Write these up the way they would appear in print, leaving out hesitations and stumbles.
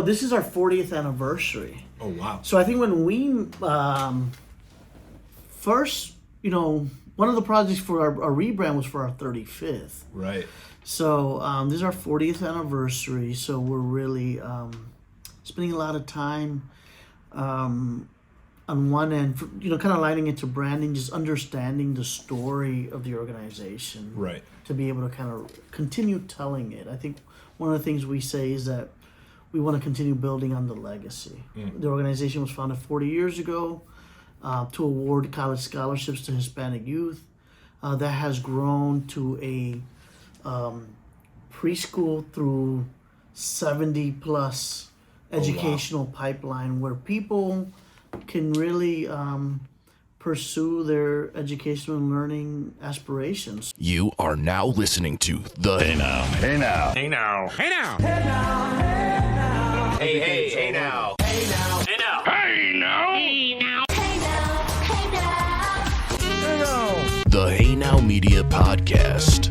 this is our 40th anniversary. Oh, wow. So I think when we first, one of the projects for our rebrand was for our 35th. Right. So this is our 40th anniversary. So we're really spending a lot of time on one end, kind of lining into branding, just understanding the story of the organization. Right. To be able to kind of continue telling it. I think one of the things we say is that we want to continue building on the legacy. The organization was founded 40 years ago to award college scholarships to Hispanic youth. That has grown to a preschool through 70 plus educational pipeline where people can really pursue their educational and learning aspirations. You are now listening to the Hey Now. Hey now. Hey now. Hey now. Hey now. Hey, hey, hey now. Hey now. Hey now. Hey now. Hey now. The Hey Now Media Podcast.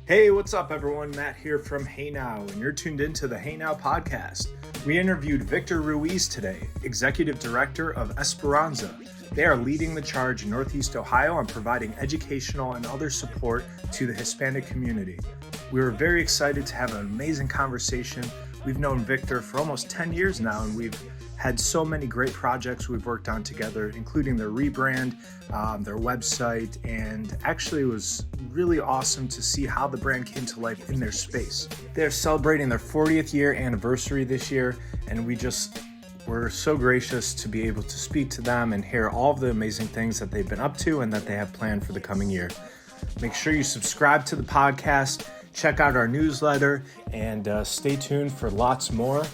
Hey, what's up, everyone? Matt here from Hey Now, and you're tuned into the Hey Now podcast. We interviewed Victor Ruiz today, Executive Director of Esperanza. They are leading the charge in Northeast Ohio on providing educational and other support to the Hispanic community. We were very excited to have an amazing conversation. We've known Victor for almost 10 years now, and we've had so many great projects we've worked on together, including their rebrand, their website, and actually it was really awesome to see how the brand came to life in their space. They're celebrating their 40th year anniversary this year, and we're so gracious to be able to speak to them and hear all of the amazing things that they've been up to and that they have planned for the coming year. Make sure you subscribe to the podcast, check out our newsletter, and stay tuned for lots more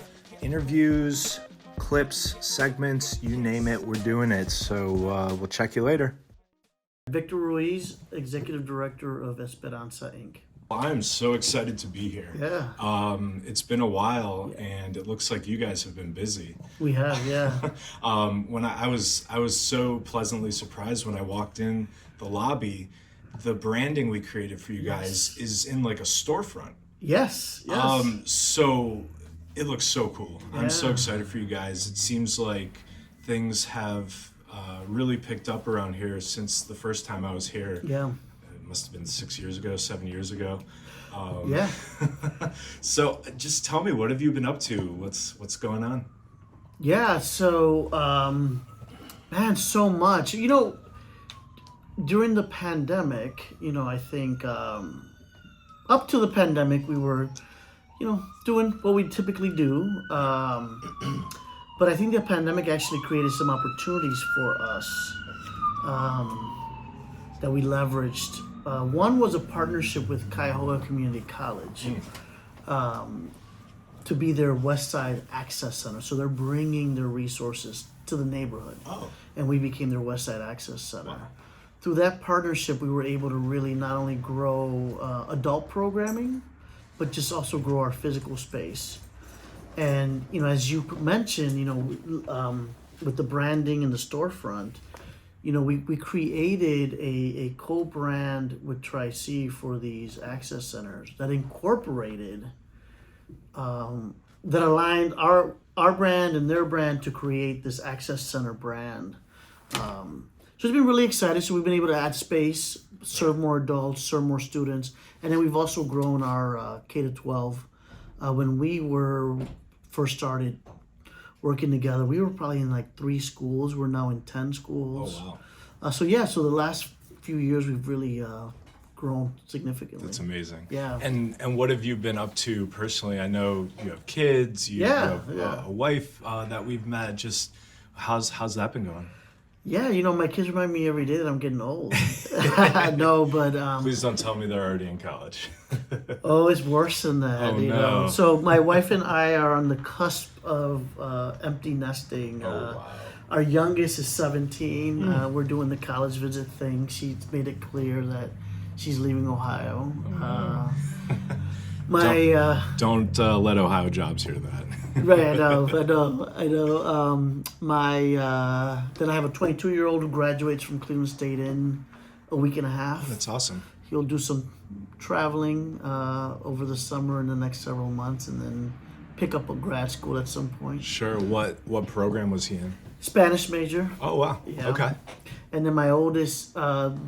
interviews, clips, segments, you name it, we're doing it. So we'll check you later. Victor Ruiz, Executive Director of Esperanza, Inc. I'm so excited to be here. Yeah. It's been a while, and it looks like you guys have been busy. We have, yeah. When I was so pleasantly surprised when I walked in the lobby. The branding we created for you guys is in like a storefront. Yes. So it looks so cool. Yeah. I'm so excited for you guys. It seems like things have really picked up around here since the first time I was here. Yeah. It must have been 7 years ago. Yeah. So just tell me, what have you been up to? What's going on? Yeah. So, man, so much. During the pandemic, I think up to the pandemic, we were, doing what we typically do. But I think the pandemic actually created some opportunities for us that we leveraged. One was a partnership with Cuyahoga Community College to be their West Side Access Center. So they're bringing their resources to the neighborhood. Oh. And we became their West Side Access Center. Wow. Through that partnership, we were able to really not only grow adult programming, but just also grow our physical space. And, as you mentioned, with the branding and the storefront, we created a co-brand with Tri-C for these access centers that incorporated, that aligned our brand and their brand to create this access center brand. So it's been really exciting. So we've been able to add space, serve more adults, serve more students. And then we've also grown our K-12. When we first started working together, we were probably in like 3 schools. We're now in 10 schools. Oh, wow. So the last few years we've really grown significantly. That's amazing. Yeah. And what have you been up to personally? I know you have kids, you have a wife that we've met. Just how's that been going? Yeah, my kids remind me every day that I'm getting old. No, but... Please don't tell me they're already in college. Oh, it's worse than that. Oh, no. So my wife and I are on the cusp of empty nesting. Wow. Our youngest is 17. We're doing the college visit thing. She's made it clear that she's leaving Ohio. Don't let Ohio jobs hear that. Right, I know. Then I have a 22-year-old who graduates from Cleveland State in a week and a half. That's awesome. He'll do some traveling over the summer and the next several months, and then pick up a grad school at some point. Sure. What program was he in? Spanish major. Oh wow. Yeah. Okay. And then my oldest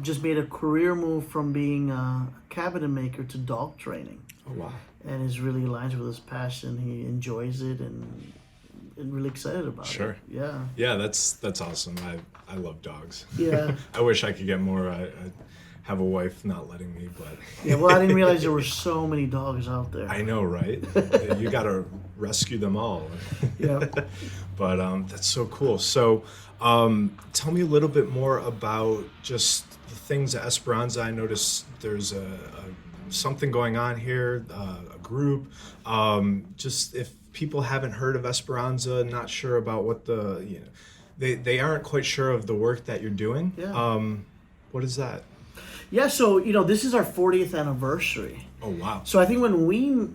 just made a career move from being a cabinet maker to dog training. Oh wow. And is really aligns with his passion. He enjoys it and really excited about it. Sure. Yeah. Yeah, that's awesome. I love dogs. Yeah. I wish I could get more. I have a wife not letting me, but Yeah, well, I didn't realize there were so many dogs out there. I know, right? You got to rescue them all. Yeah. But that's so cool. So tell me a little bit more about just the things at Esperanza. I noticed there's something going on here, a group. Just if people haven't heard of Esperanza, not sure about what they aren't quite sure of the work that you're doing. Yeah. What is that? Yeah, so, this is our 40th anniversary. Oh, wow. So I think when we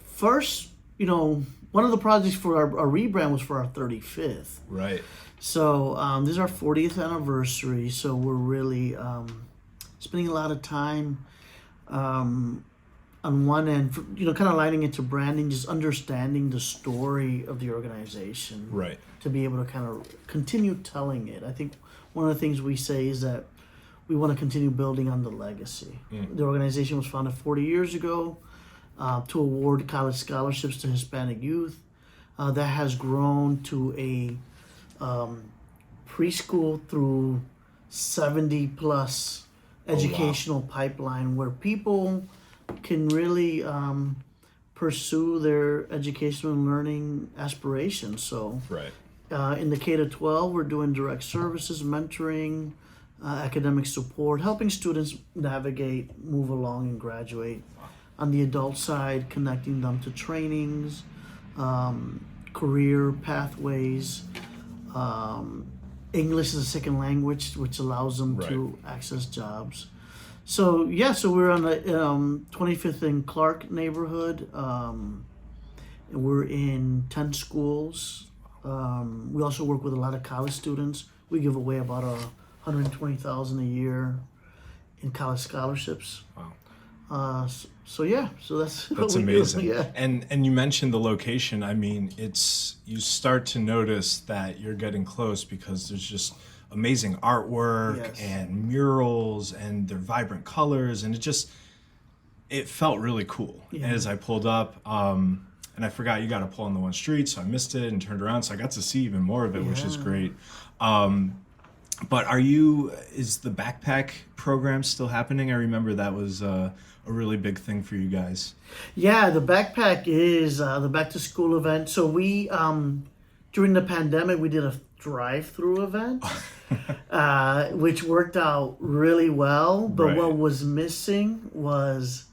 first, one of the projects for our rebrand was for our 35th. Right. So this is our 40th anniversary. So we're really spending a lot of time on one end, kind of lining into branding, just understanding the story of the organization. Right. To be able to kind of continue telling it. I think one of the things we say is that we want to continue building on the legacy. The organization was founded 40 years ago to award college scholarships to Hispanic youth. That has grown to a preschool through 70 plus educational pipeline where people can really pursue their educational and learning aspirations. So Right. in the K-12, we're doing direct services, mentoring, academic support, helping students navigate, move along, and graduate. On the adult side, connecting them to trainings, career pathways, English as a second language, which allows them to access jobs. So we're on the 25th and Clark neighborhood. We're in 10 schools. We also work with a lot of college students. We give away about $120,000 a year in college scholarships. Wow. So that's what we amazing. do. Yeah. And you mentioned the location. I mean, you start to notice that you're getting close because there's just amazing artwork and murals and they're vibrant colors and it felt really cool. Yeah. As I pulled up, and I forgot you got to pull on the one street, so I missed it and turned around, so I got to see even more of it, which is great. But is the backpack program still happening? I remember that was a really big thing for you guys. Yeah, the backpack is the back to school event. So we, during the pandemic, we did a drive-through event, which worked out really well. But what was missing was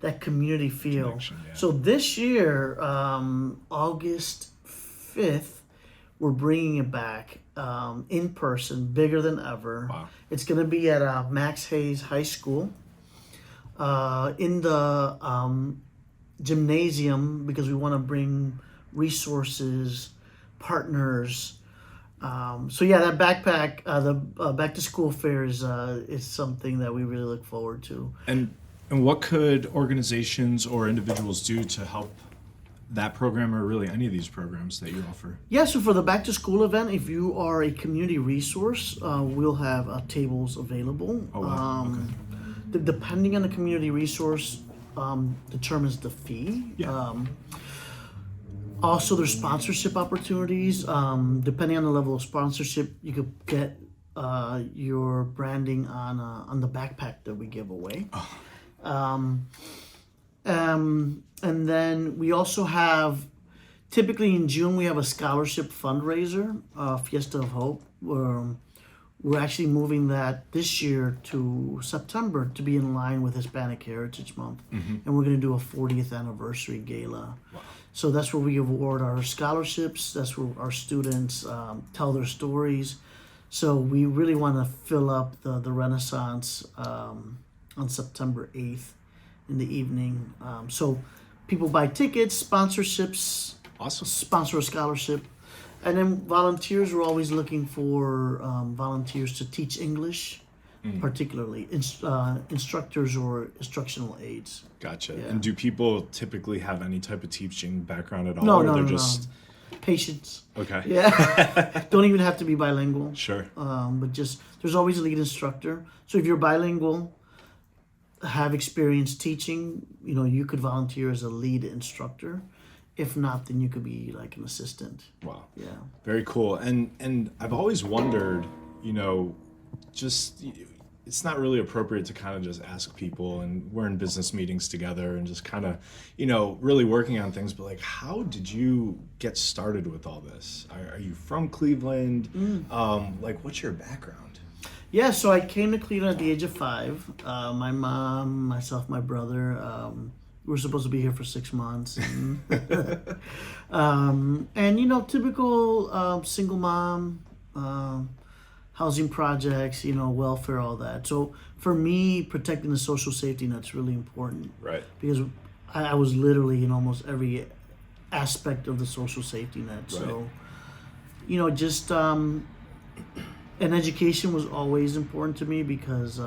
that community feel. Connection, yeah. So this year, August 5th, we're bringing it back in person, bigger than ever. Wow. It's going to be at Max Hayes High School in the gymnasium because we want to bring resources, partners. That backpack, the back to school fair is something that we really look forward to. And what could organizations or individuals do to help that program or really any of these programs that you offer? Yeah, so for the back to school event, if you are a community resource, we'll have tables available. Oh, wow. Okay. Depending on the community resource determines the fee. Yeah. Also, there's sponsorship opportunities. Depending on the level of sponsorship, you could get your branding on the backpack that we give away. And then we also have, typically in June, we have a scholarship fundraiser, Fiesta of Hope. We're actually moving that this year to September to be in line with Hispanic Heritage Month. Mm-hmm. And we're going to do a 40th anniversary gala. Wow. So that's where we award our scholarships. That's where our students tell their stories. So we really want to fill up the Renaissance on September 8th in the evening. So people buy tickets, sponsorships, awesome, sponsor a scholarship. And then volunteers, we're always looking for volunteers to teach English particularly instructors or instructional aides. Gotcha. Yeah. And do people typically have any type of teaching background at all? No, or no, they're no, just patience. Okay. Yeah. Don't even have to be bilingual. Sure. But just there's always a lead instructor. So if you're bilingual, have experience teaching, you could volunteer as a lead instructor. If not, then you could be like an assistant. Wow. Yeah. Very cool. And I've always wondered, just it's not really appropriate to kind of just ask people, and we're in business meetings together and just kind of, really working on things, but like, how did you get started with all this? Are you from Cleveland? Like, what's your background? Yeah, so I came to Cleveland at the age of 5. My mom, myself, my brother, we were supposed to be here for 6 months. And typical single mom, housing projects, welfare, all that. So for me, protecting the social safety net's really important. Right. Because I was literally in almost every aspect of the social safety net. Right. So, just... and education was always important to me because,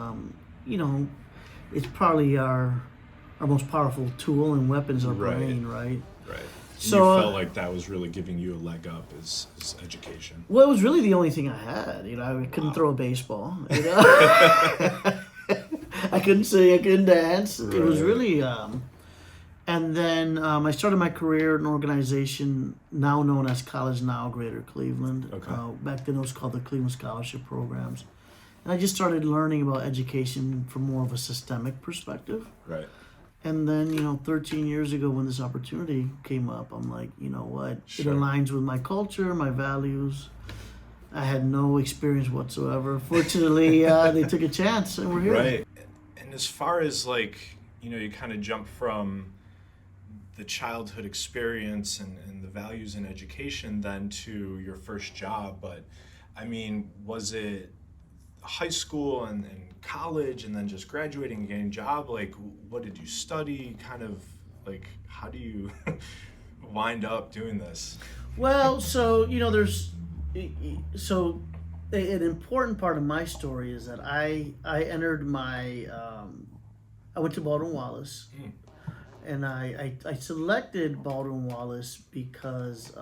it's probably our most powerful tool and weapon is our brain, right? Right. So you felt like that was really giving you a leg up is education. Well, it was really the only thing I had. I couldn't throw a baseball. I couldn't sing. I couldn't dance. Right. It was really... and then I started my career in an organization now known as College Now Greater Cleveland. Okay. Back then it was called the Cleveland Scholarship Programs. And I just started learning about education from more of a systemic perspective. Right. And then, 13 years ago when this opportunity came up, I'm like, you know what? Sure. It aligns with my culture, my values. I had no experience whatsoever. Fortunately, they took a chance and we're here. Right. And as far as you kind of jump from the childhood experience and the values in education then to your first job, but I mean, was it high school and college and then just graduating and getting a job? Like, what did you study? Kind of like, how do you wind up doing this? Well, so, an important part of my story is that I entered my, I went to Baldwin-Wallace. And I selected Baldwin-Wallace because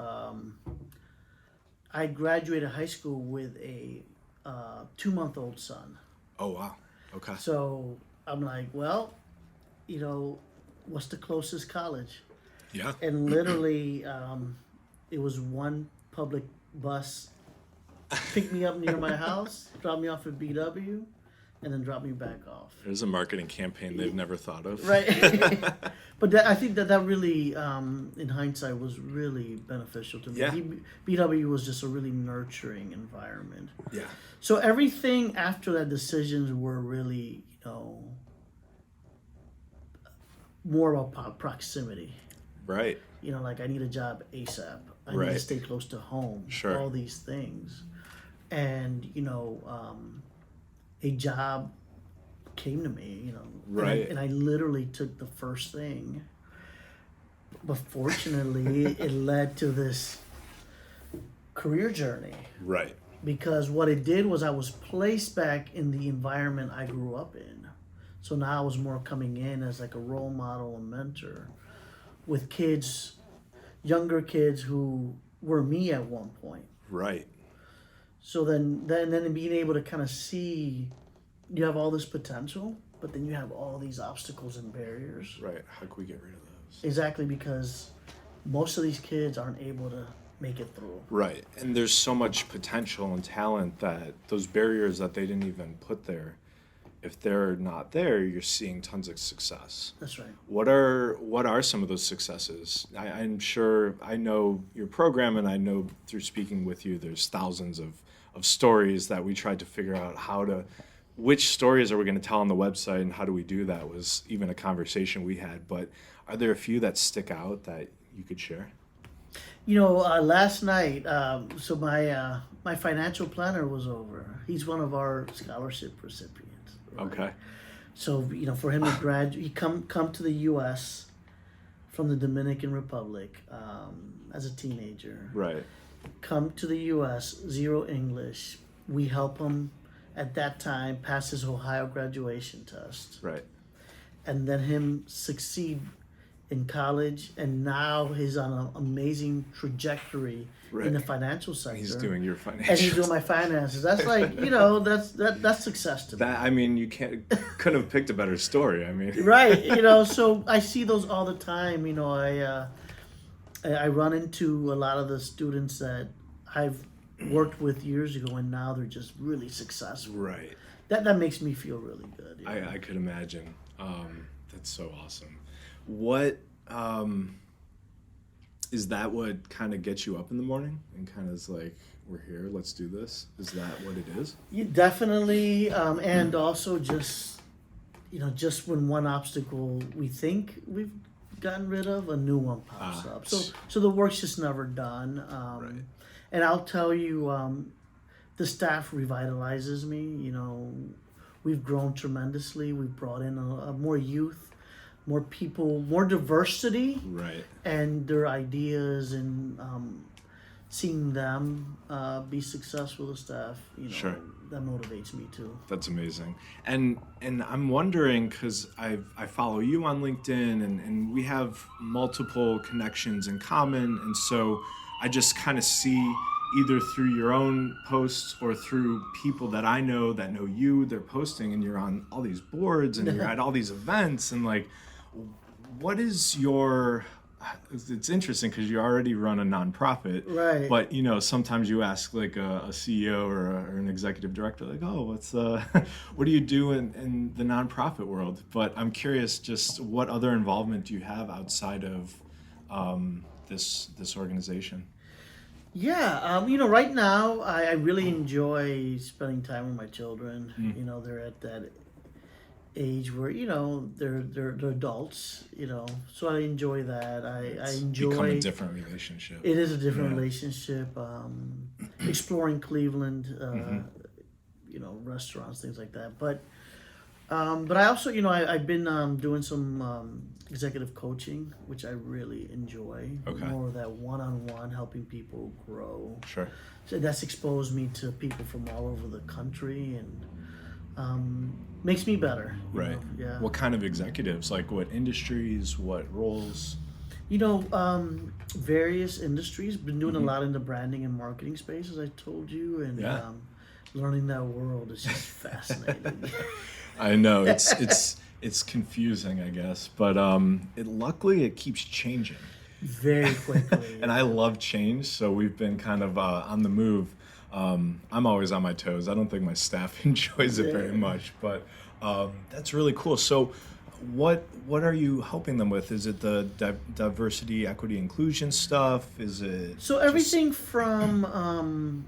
I graduated high school with a 2-month-old son. Oh, wow. Okay. So I'm like, well, what's the closest college? Yeah. And literally, it was one public bus, picked me up near my house, dropped me off at BW, and then drop me back off. There's a marketing campaign they've never thought of. Right. But I think that really, in hindsight, was really beneficial to me. Yeah. BW was just a really nurturing environment. Yeah. So everything after that, decisions were really, more about proximity. Right. Like I need a job ASAP. I need Right. to stay close to home. Sure. All these things. And, a job came to me, Right. and I literally took the first thing. But fortunately, it led to this career journey. Right. Because what it did was I was placed back in the environment I grew up in. So now I was more coming in as like a role model and mentor with kids, younger kids who were me at one point. Right. So then being able to kind of see you have all this potential, but then you have all these obstacles and barriers. Right. How can we get rid of those? Exactly, because most of these kids aren't able to make it through. Right. And there's so much potential and talent that those barriers that they didn't even put there, if they're not there, you're seeing tons of success. That's right. What are some of those successes? I'm sure I know your program, and I know through speaking with you, there's thousands of stories that we tried to figure out which stories are we going to tell on the website, and how do we do that was even a conversation we had. But are there a few that stick out that you could share? Last night, so my financial planner was over. He's one of our scholarship recipients. Right? Okay. So, for him to graduate, he come to the U.S. from the Dominican Republic as a teenager. Right. Come to the U.S., zero English. We help him at that time pass his Ohio graduation test, Right. and then him succeed in college, and now he's on an amazing trajectory in the Right. financial sector. He's doing your financials. and he's doing my finances. That's like, that's success to me. That, I mean, you couldn't have picked a better story. I mean, Right, so I see those all the time. I run into a lot of the students that I've worked with years ago, and now they're just really successful. right. That makes me feel really good. I could imagine. That's so awesome. What is that? What kind of gets you up in the morning and kind of is like, we're here, let's do this? Is that what it is? You definitely, and also just when one obstacle we think we've gotten rid of, a new one pops up. So the work's just never done. Right. And I'll tell you, the staff revitalizes me. We've grown tremendously. We've brought in a more youth, more people, more diversity, Right. and their ideas, and seeing them be successful, the staff, Sure. that motivates me too. That's amazing. And I'm wondering, because I follow you on LinkedIn, and we have multiple connections in common, and so I just kind of see either through your own posts or through people that I know that know you, they're posting, and you're on all these boards and you're at all these events, and like, what is your... It's interesting because you already run a nonprofit, Right? But sometimes you ask like a CEO or an executive director, like, "Oh, what's what do you do in the nonprofit world?" But I'm curious, just what other involvement do you have outside of this organization? Yeah, right now I really enjoy spending time with my children. They're at that age where they're adults. So I enjoy that. I enjoy. Become a different relationship. It is a different relationship. Exploring Cleveland, restaurants, things like that. But I also, I've been doing some executive coaching, which I really enjoy. Okay. More of that one-on-one, helping people grow. Sure. So that's exposed me to people from all over the country, and makes me better. Right. Yeah. What kind of executives? Like what industries? What roles? Various industries. Been doing a lot in the branding and marketing space, as I told you, and Yeah. learning that world is just fascinating. I know it's confusing, I guess, but luckily it keeps changing. Very quickly. And I love change, so we've been kind of on the move. I'm always on my toes. I don't think my staff enjoys it very much, but that's really cool. So what are you helping them with? Is it the diversity, equity, inclusion stuff? Is it So everything from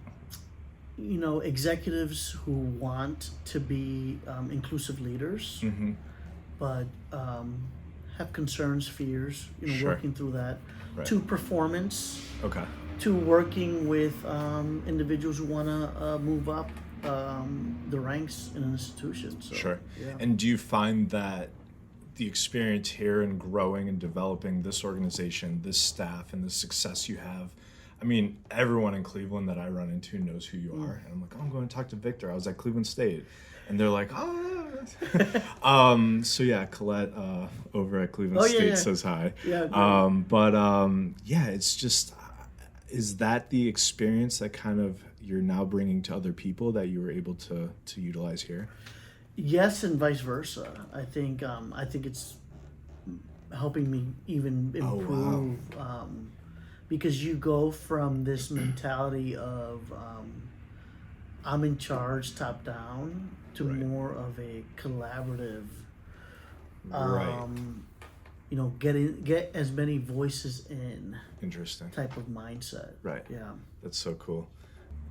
executives who want to be inclusive leaders, but have concerns, fears, Sure. working through that, Right. to performance, Okay. to working with individuals who want to move up the ranks in an institution. So, Sure. Yeah. And do you find that the experience here in growing and developing this organization, this staff, and the success you have, I mean, everyone in Cleveland that I run into knows who you are. And I'm like, oh, I'm going to talk to Victor. I was at Cleveland State. And they're like, oh. So yeah, Colette over at Cleveland State says hi. Yeah, great. Yeah, it's just, is that the experience that kind of you're now bringing to other people that you were able to utilize here? Yes, and vice versa. I think it's helping me even improve. Because you go from this mentality of I'm in charge, top down, to Right. more of a collaborative. Right. Get as many voices in Interesting. type of mindset. Right. Yeah. That's so cool.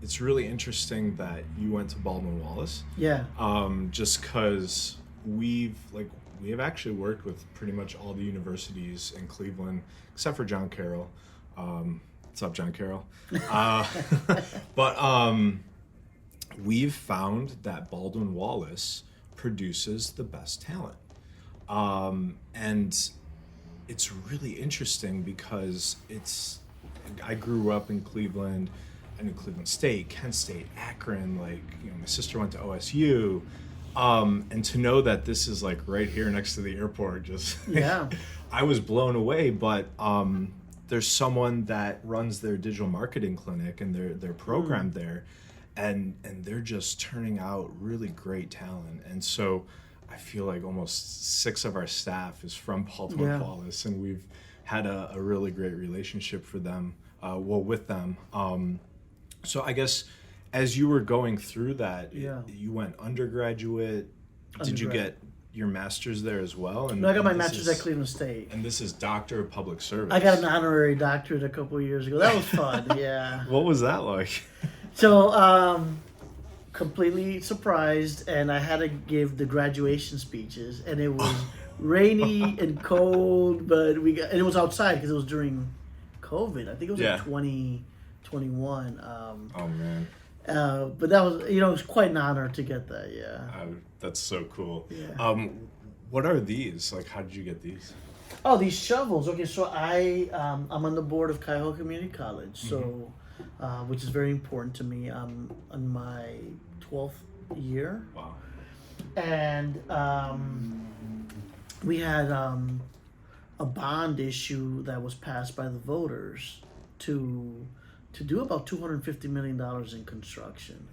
It's really interesting that you went to Baldwin-Wallace. Yeah. Just because we have actually worked with pretty much all the universities in Cleveland, except for John Carroll. What's up, John Carroll? But we've found that Baldwin-Wallace produces the best talent. And it's really interesting because I grew up in Cleveland. I knew Cleveland State, Kent State, Akron, like, you know, my sister went to OSU. And to know that this is like right here next to the airport, just, Yeah. I was blown away. But there's someone that runs their digital marketing clinic and their program there, and they're just turning out really great talent. And so I feel like almost 6 of our staff is from Baltimore Flawless, and we've had a really great relationship with them. So I guess as you were going through that, you went undergraduate. Did you get your master's there as well? And No, I got my master's at Cleveland State. And this is Doctor of Public Service. I got an honorary doctorate a couple of years ago. That was fun, yeah. What was that like? So, completely surprised, and I had to give the graduation speeches, and it was rainy and cold, but and it was outside because it was during COVID. I think it was in 2021. Oh man. But that was, it was quite an honor to get that. Yeah. That's so cool. Yeah. What are these? Like, how did you get these? Oh, these shovels. Okay, so I'm on the board of Cuyahoga Community College, so which is very important to me. I'm on my 12th year. Wow. And we had a bond issue that was passed by the voters to do about $250 million in construction.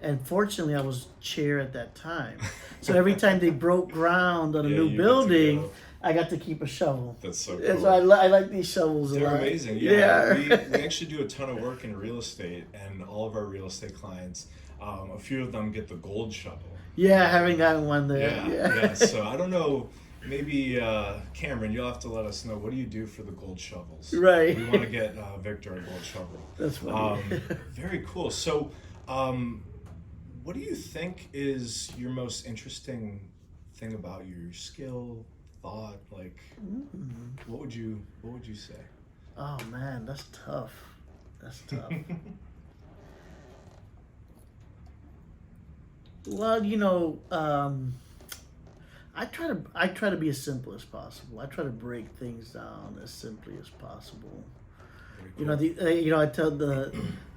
And fortunately, I was chair at that time. So every time they broke ground on a new building, I got to keep a shovel. That's so cool. And so I like these shovels a lot. They're amazing. Yeah. We actually do a ton of work in real estate, and all of our real estate clients, a few of them get the gold shovel. Yeah, I haven't gotten one there. Yeah. So I don't know. Maybe Cameron, you'll have to let us know. What do you do for the gold shovels? Right. We want to get Victor a gold shovel. That's funny. Very cool. So, what do you think is your most interesting thing about your skill, thought? Like, what would you say? Oh man, that's tough. Well, I try to be as simple as possible. I try to break things down as simply as possible. Cool.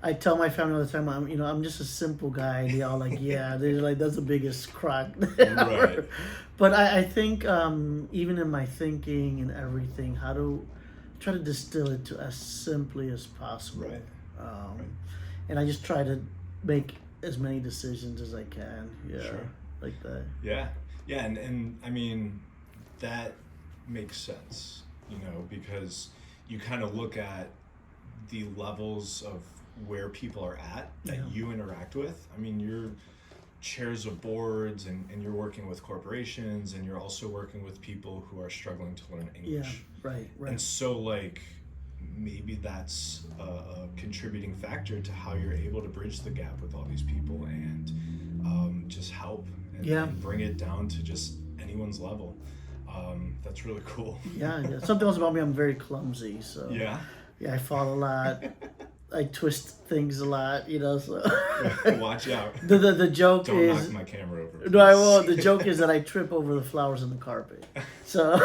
I tell my family all the time, I'm just a simple guy. And they all like, yeah, they're like, that's the biggest crock ever. Right. But I think even in my thinking and everything, how to try to distill it to as simply as possible. Right. And I just try to make as many decisions as I can. Yeah. Sure. Like that. Yeah. Yeah, and I mean, that makes sense, because you kind of look at the levels of where people are at that you interact with. I mean, you're chairs of boards and you're working with corporations, and you're also working with people who are struggling to learn English. Yeah, right. And so, like, maybe that's a contributing factor to how you're able to bridge the gap with all these people and just help and bring it down to just anyone's level. That's really cool. Yeah. Something else about me, I'm very clumsy. So yeah, I fall a lot. I twist things a lot, so. Watch out. The joke Don't is... knock my camera over. Please. No, I won't. The joke is that I trip over the flowers in the carpet. So...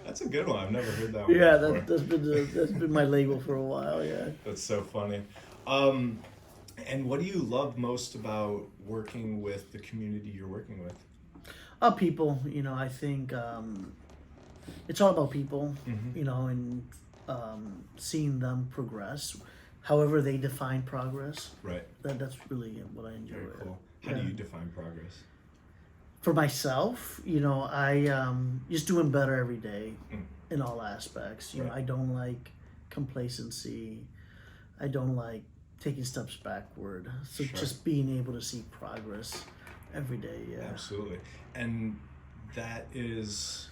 That's a good one. I've never heard that one before. That's been my label for a while, yeah. That's so funny. And what do you love most about working with the community you're working with? People. I think it's all about people, and seeing them progress, however they define progress. Right. That's really what I enjoy. Very cool. How do you define progress? For myself, I just doing better every day in all aspects. I don't like complacency. I don't like taking steps backward. So just being able to see progress every day. Yeah. Absolutely. And that is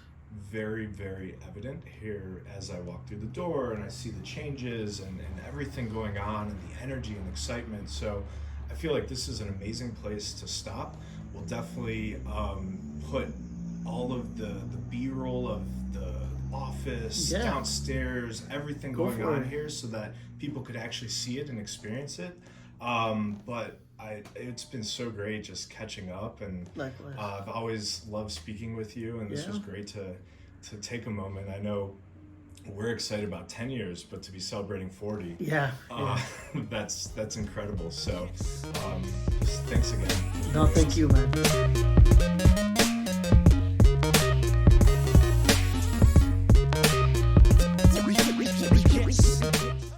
very, very evident here as I walk through the door and I see the changes and everything going on and the energy and excitement. So I feel like this is an amazing place to stop. We'll definitely put all of the B-roll of the office downstairs, everything going on here so that people could actually see it and experience it. But it's been so great just catching up, and I've always loved speaking with you, and this was great to take a moment. I know We're excited about 10 years, but to be celebrating 40, Yeah. that's incredible. So, thanks again. No, thank you, man.